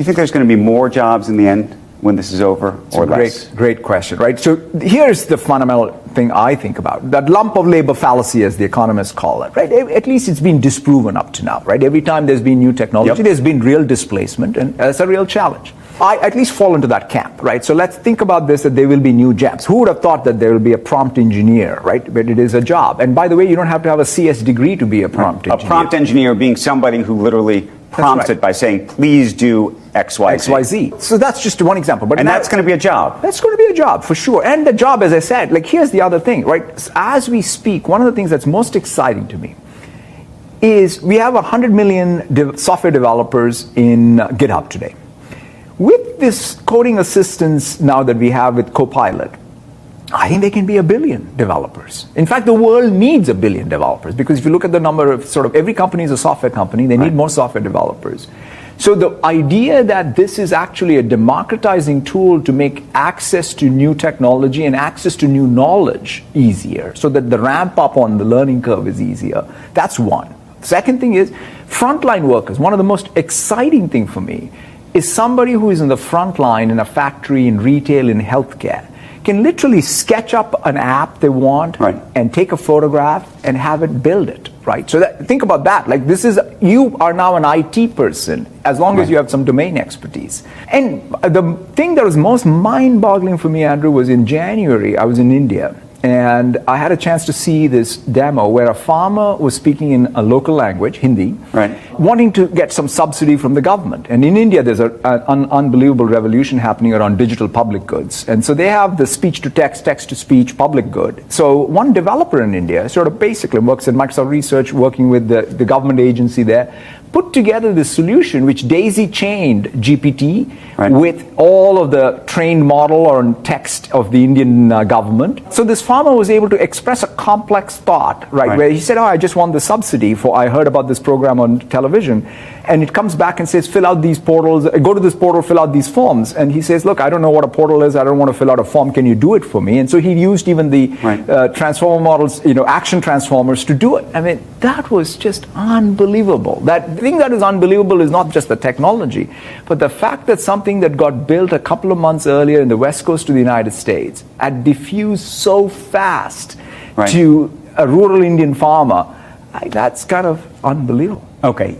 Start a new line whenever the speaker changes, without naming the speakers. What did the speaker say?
You think there's going to be more jobs in the end when this is over, or less?
Great question, right? So here's the fundamental thing I think about. That lump of labor fallacy, as the economists call it, right? At least it's been disproven up to now, right? Every time there's been new technology, there's been real displacement, and that's a real challenge. I at least fall into that camp, right? So let's think about this, that there will be new jobs. Who would have thought that there will be a prompt engineer, right? But it is a job. And by the way, you don't have to have a CS degree to be a prompt engineer.
A prompt engineer being somebody who literally prompts it by saying, please do X, Y, Z.
X, Y, Z. So that's just one example. But
and that's going to be a job.
That's going to be a job, for sure. And the job, as I said, like here's the other thing, right? As we speak, one of the things that's most exciting to me is we have 100 million software developers in GitHub today. With this coding assistance now that we have with Copilot, I think there can be 1 billion developers. In fact, the world needs 1 billion developers, because if you look at the number of every company is a software company, they need more software developers. So the idea that this is actually a democratizing tool to make access to new technology and access to new knowledge easier, so that the ramp up on the learning curve is easier, that's one. Second thing is frontline workers. One of the most exciting thing for me is somebody who is in the front line in a factory, in retail, in healthcare, can literally sketch up an app they want and take a photograph and have it build it, right? So think about that. Like you are now an IT person, as long as you have some domain expertise. And the thing that was most mind-boggling for me, Andrew, was in January, I was in India. And I had a chance to see this demo where a farmer was speaking in a local language, Hindi, wanting to get some subsidy from the government. And in India, there's an unbelievable revolution happening around digital public goods. And so they have the speech-to-text, text-to-speech public good. So one developer in India sort of basically works at Microsoft Research, working with the government agency there, put together this solution which daisy-chained GPT with all of the trained model or text of the Indian government. So this farmer was able to express a complex thought, where he said, I just want the subsidy for, I heard about this program on television. And it comes back and says, fill out these portals, go to this portal, fill out these forms. And he says, look, I don't know what a portal is, I don't want to fill out a form, can you do it for me? And so he used even the transformer models, action transformers to do it. I mean, that was just unbelievable. The thing that is unbelievable is not just the technology, but the fact that something that got built a couple of months earlier in the west coast of the United States had diffused so fast to a rural Indian farmer, that's kind of unbelievable.
Okay.